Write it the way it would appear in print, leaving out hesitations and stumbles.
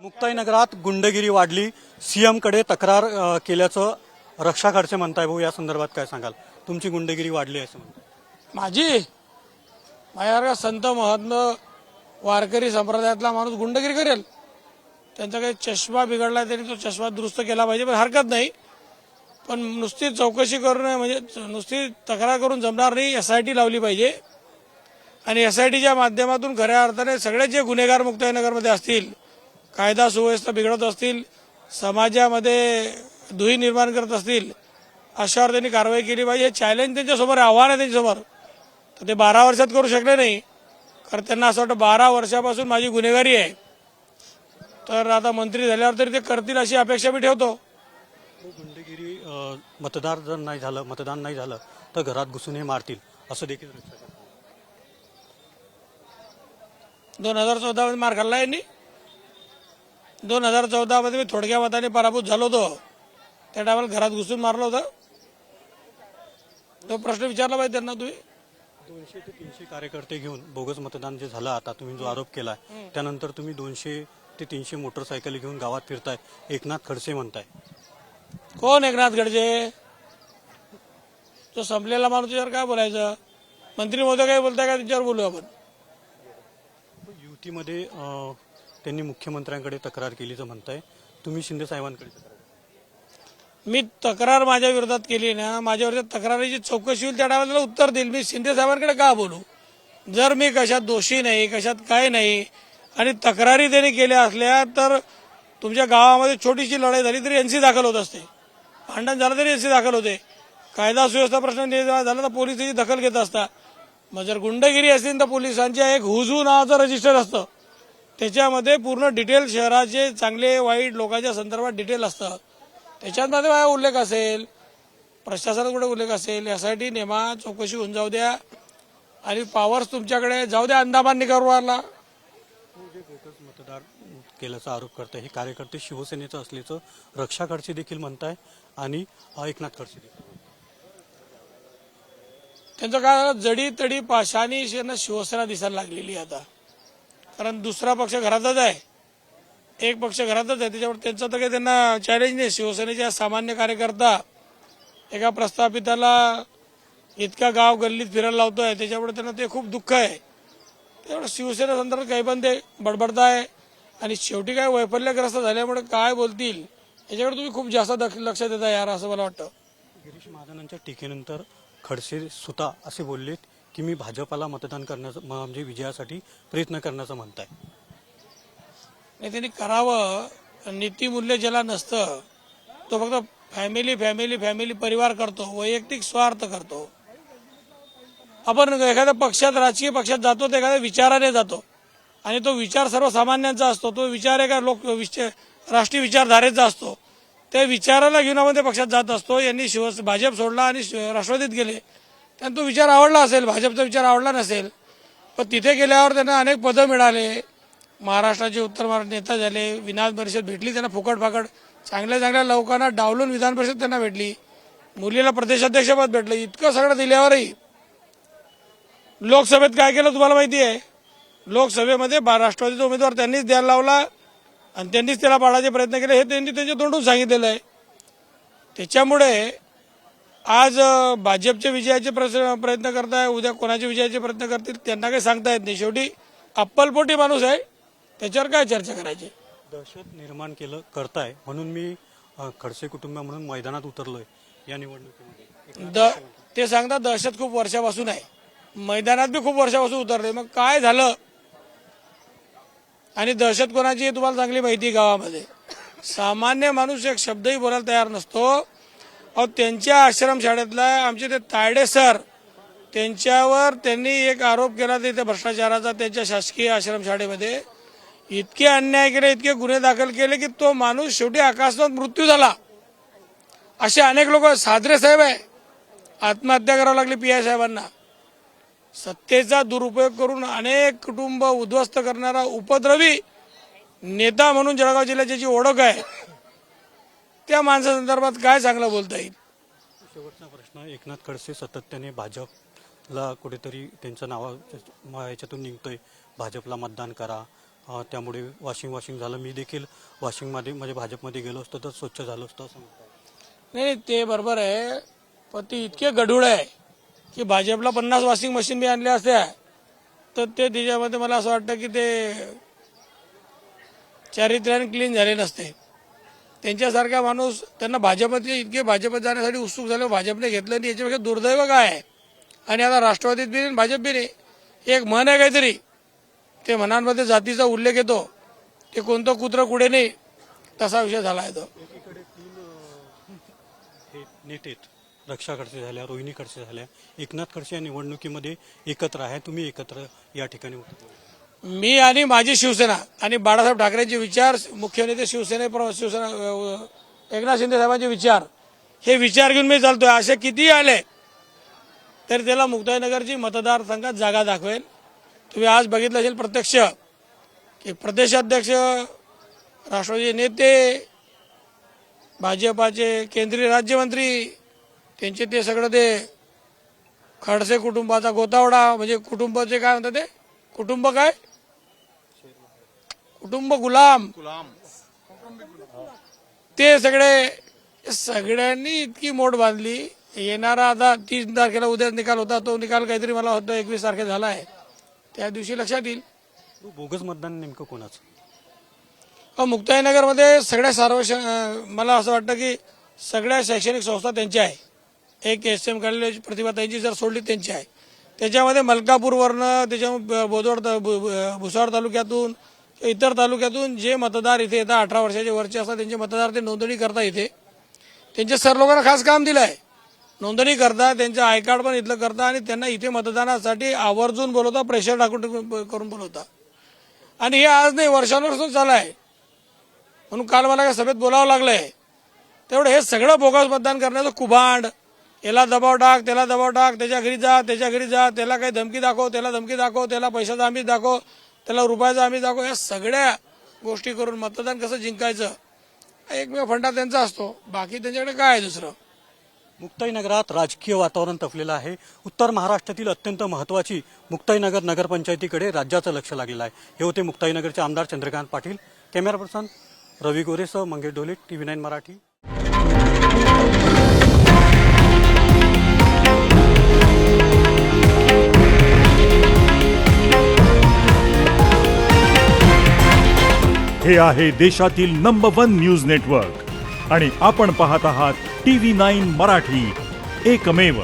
मुक्ताईनगरात गुंडगिरी वाढली, सीएमकडे तक्रार केल्याचं रक्षा खडसे म्हणताय. भाऊ, या संदर्भात काय सांगाल? तुमची गुंडगिरी वाढली आहे असं म्हणताय. माझ्यासारखा संत महात्मा वारकरी संप्रदायातला माणूस गुंडगिरी करेल? त्यांचा काही चष्मा बिघडला, त्यांनी तो चष्मा दुरुस्त केला पाहिजे, पण हरकत नाही. पण नुसती चौकशी करून म्हणजे नुसती तक्रार करून जमणार नाही. SIT लावली पाहिजे आणि SITच्या माध्यमातून खऱ्या अर्थाने सगळे जे गुन्हेगार मुक्ताईनगरमध्ये असतील, कायदा सुव्यवस्था बिघडत असतील, समाजामध्ये दुही निर्माण करत असतील, अशावर त्यांनी कारवाई केली पाहिजे. हे चॅलेंज त्यांच्यासमोर आहे, आव्हान आहे त्यांच्यासमोर. तर ते 12 वर्षात करू शकले नाही, कारण त्यांना असं वाटतं 12 वर्षापासून माझी गुन्हेगारी आहे, तर आता मंत्री झाल्यावर तरी ते करतील अशी अपेक्षा मी ठेवतो. गुंडगिरी मतदान नाही झालं तर घरात घुसून हे मारतील असं देखील 2014 मध्ये मार खाल्ला यांनी. 2014 मध्ये मी थोडक्या मताने पराभूत झालो होतो, त्या टायमाला घरात घुसून मारलं होतं. तो प्रश्न विचारला पाहिजे त्यांना. तुम्ही 200 ते 300 कार्यकर्ते घेऊन बोगस मतदान जे झालं, आता तुम्ही जो आरोप केलाय त्यानंतर तुम्ही 200 ते 300 मोटरसायकल घेऊन गावात फिरताय, एकनाथ खडसे म्हणताय. कोण एकनाथ खडसे? तो संपलेला माणूस, त्याच्यावर काय बोलायचं? मंत्री महोदय काय बोलताय का त्याच्यावर बोलू आपण? युतीमध्ये त्यांनी मुख्यमंत्र्यांकडे तक्रार केलीचं म्हणताय, तुम्ही शिंदे साहेबांकडे तक्रार? मी तक्रार माझ्या विरोधात केली ना, माझ्या विरोधात तक्रारीची चौकशी होईल त्या टायमाला त्याला उत्तर देईल. मी शिंदे साहेबांकडे का बोलू? जर मी कशात दोषी नाही, कशात काय नाही, आणि तक्रारी त्यांनी केल्या असल्या तर तुमच्या गावामध्ये छोटीशी लढाई झाली तरी NC दाखल होत असते, भांडण झालं तरी NC दाखल होते, कायदा सुव्यवस्था प्रश्न निर्माण झाला तर पोलीस त्याची दखल घेत असतात. मग जर गुंडगिरी असतील तर पोलिसांच्या एक हुजू नावाचं रजिस्टर असतं, त्याच्यामध्ये पूर्ण डिटेल शहराचे चांगले वाईट लोकांच्या संदर्भात डिटेल असतं. त्याच्यामध्ये काय उल्लेख असेल, प्रशासनात कुठे उल्लेख असेल, SIT नेमा, चौकशी होऊन जाऊ द्या, आणि पॉवर्स तुमच्याकडे जाऊ द्या. अंदामान निकारवारला मतदार केल्याचा आरोप करताय, हे कार्यकर्ते शिवसेनेचं असल्याचं रक्षा खडसे देखील म्हणताय आणि एकनाथ खडसे देखील. त्यांचं काय जडी तडी पाशाणी शिवसेना दिसायला लागलेली आता, कारण दुसरा पक्ष घरातच आहे, एक पक्ष घरातच आहे, त्याच्यावर त्यांचं तर काही त्यांना चॅलेंज नाही. शिवसेनेच्या सामान्य कार्यकर्ता एका प्रस्थापिताला इतका गाव गल्लीत फिरायला लावतोय, त्याच्यामुळे त्यांना ते खूप दुःख आहे. त्यामुळे शिवसेना संदर्भात काही पण ते बडबडताय, आणि शेवटी काय वैफल्यग्रस्त झाल्यामुळे काय बोलतील याच्याकडे तुम्ही खूप जास्त लक्ष देता यार, असं मला वाटतं. गिरीश महाजनांच्या टीकेनंतर खडसे सुद्धा असे बोललेत की मी भाजपाला मतदान करण्याचं म्हणजे विजयासाठी प्रयत्न करण्याचं म्हणताय. नाही, त्यांनी करावं. नीतिमूल्य ज्याला नसतं तो फक्त फॅमिली फॅमिली फॅमिली परिवार करतो, वैयक्तिक स्वार्थ करतो. आपण एखाद्या पक्षात, राजकीय पक्षात जातो तर एखाद्या विचाराने जातो, आणि तो विचार सर्वसामान्यांचा असतो, तो विचार एका राष्ट्रीय विचारधारेचा असतो. त्या विचाराला घेऊन आपण त्या पक्षात जात असतो. यांनी भाजप सोडला आणि राष्ट्रवादीत गेले, त्यांना तो विचार आवडला असेल, भाजपचा विचार आवडला नसेल, पण तिथे गेल्यावर त्यांना अनेक पदं मिळाले, महाराष्ट्राचे उत्तर महाराष्ट्र नेता झाले, विधान परिषद भेटली त्यांना फुकट फाकट, चांगल्या चांगल्या लोकांना डावलून विधान परिषद त्यांना भेटली, मुलीला प्रदेशाध्यक्षपद भेटलं. इतकं सगळं दिल्यावरही लोकसभेत काय केलं तुम्हाला माहिती आहे? लोकसभेमध्ये राष्ट्रवादीचा उमेदवार त्यांनीच द्यायला लावला आणि त्यांनीच त्याला पाडायचे प्रयत्न केले, हे त्यांनी त्यांच्या तोंडून सांगितलेलं आहे. त्याच्यामुळे आज भाजपच्या विजयाचे प्रयत्न करताय, उद्या कोणाच्या विजयाचे प्रयत्न करतील त्यांना काही सांगता येत नाही. शेवटी अप्पलपोटी माणूस आहे, त्याच्यावर काय चर्चा करायची? दहशत निर्माण करताय म्हणून मी खडसे कुटुंब म्हणून मैदानात उतरलोय या निवडणुकीमध्ये. ते सांगतात दहशत खूप वर्षापासून आहे, मैदानात बी खूप वर्षापासून उतरले. मग काय झालं? आणि दहशत कोणाची तुम्हाला चांगली माहिती. गावामध्ये सामान्य माणूस एक शब्दही बोलायला तयार नसतो. अहो, त्यांच्या आश्रमशाळेतला आमचे ते तायडे सर, त्यांच्यावर त्यांनी एक आरोप केला तिथे भ्रष्टाचाराचा. त्यांच्या शासकीय आश्रमशाळेमध्ये इतके अन्याय केले, इतके गुन्हे दाखल केले की तो माणूस शेवटी अकस्मात मृत्यू झाला. असे अनेक लोक. सादरे साहेब आहे, आत्महत्या करावी लागली PI साहेबांना. सत्तेचा दुरुपयोग करून अनेक कुटुंब उद्ध्वस्त करणारा उपद्रवी नेता म्हणून जळगाव जिल्ह्याची जी ओळख आहे, त्या माणसासंदर्भात काय चांगलं बोलता येईल? शेवटचा प्रश्न, एकनाथ खडसे सातत्याने भाजपला कुठेतरी त्यांचं नाव याच्यातून निघतोय, भाजपला मतदान करा, त्यामुळे वॉशिंग झालं. मी देखील वॉशिंगमध्ये म्हणजे भाजपमध्ये गेलो असतो तर स्वच्छ झालो असतो असं म्हणतात. नाही ते बरोबर आहे, पण ते इतके गढूळ आहे की भाजपला 50 वॉशिंग मशीन मी आणल्या असत्या तर ते त्याच्यामध्ये मला असं वाटतं की ते चारित्र्याने क्लीन झाले नसते. त्यांच्यासारखा माणूस, त्यांना भाजपमध्ये इतके भाजपत जाण्यासाठी उत्सुक झाले, भाजपने घेतलं नाही. याच्यापेक्षा दुर्दैव काय आहे. आणि आता राष्ट्रवादीत बी नाही, भाजप बी नाही. एक म्हण आहे काहीतरी, ते म्हणांमध्ये जातीचा उल्लेख येतो, ते कोणतं कुत्र कुठे नाही, तसा विषय झाला आहे तो. एकीकडे 3 हे नेते आहेत. रक्षा खडसे झाल्या, रोहिणी खडसे झाल्या, एकनाथ खडसे या निवडणुकीमध्ये एकत्र आहे. तुम्ही एकत्र या ठिकाणी होता. मी आणि माझी शिवसेना आणि बाळासाहेब ठाकरेंचे विचार, मुख्य नेते शिवसेना एकनाथ शिंदे साहेबांचे विचार, हे विचार घेऊन मी चालतोय. असे कितीही आले तरी त्याला मुक्ताईनगरची मतदारसंघात जागा दाखवेल. तुम्ही आज बघितलं असेल प्रत्यक्ष की प्रदेशाध्यक्ष, राष्ट्रवादी नेते, भाजपाचे केंद्रीय राज्यमंत्री, त्यांचे ते सगळं ते खडसे कुटुंबाचा गोतावडा, म्हणजे कुटुंबाचे काय म्हणतात ते, कुटुंब काय, कुटुंब गुलाम, ते सगळ्यांनी इतकी मोठ बांधली. येणारा आता 30 तारखेला उद्या निकाल होता, तो निकाल काहीतरी मला होता 21 तारखेला झाला आहे, त्या दिवशी लक्षात येईल. बोगस मतदान नेमकं कोणाचं? मुक्ताईनगरमध्ये सगळ्या मला असं वाटतं की सगळ्या शैक्षणिक संस्था त्यांच्या आहे. एक SM कॉलेज प्रतिभाताईंची जर सोडली त्यांची आहे. त्याच्यामध्ये मलकापूरवरनं, त्याच्या भुसावळ तालुक्यातून, इतर तालुक्यातून जे मतदार इथे येतात 18 वर्षाच्या वरचे असतात, त्यांचे मतदार ते नोंदणी करता इथे. त्यांच्या सर लोकांना खास काम दिलं आहे, नोंदणी करता, त्यांचं आय कार्ड पण इथलं करता आणि त्यांना इथे मतदानासाठी आवर्जून बोलवता, प्रेशर टाकून करून बोलवता. आणि हे आज नाही, वर्षानुवर्ष चालू आहे. म्हणून काल मला काय सभेत बोलावं लागलंय. तेवढं हे सगळं बोगस मतदान करण्याचं कुभांड, याला दबाव टाक, त्याला दबाव टाक, त्याच्या घरी जा, त्याला काही धमकी दाखव, त्याला पैशाचा आमिष दाखव, त्याला रुपयाचा आमिष दाखव, या सगळ्या गोष्टी करून मतदान कसं जिंकायचं एकमेव फंडा त्यांचा असतो. बाकी त्यांच्याकडे काय आहे दुसरं. मुक्ताईनगरात राजकीय वातावरण तपलेलं आहे. उत्तर महाराष्ट्रातील अत्यंत महत्त्वाची मुक्ताईनगर नगरपंचायतीकडे राज्याचं लक्ष लागलेलं आहे. हे होते मुक्ताईनगरचे आमदार चंद्रकांत पाटील. कॅमेरा पर्सन रवी गोरेसह मंगेश डोले, TV9 मराठी. हे आहे देशातील नंबर 1 न्यूज नेटवर्क आणि आपण पाहत आहात TV9 मराठी, एकमेव.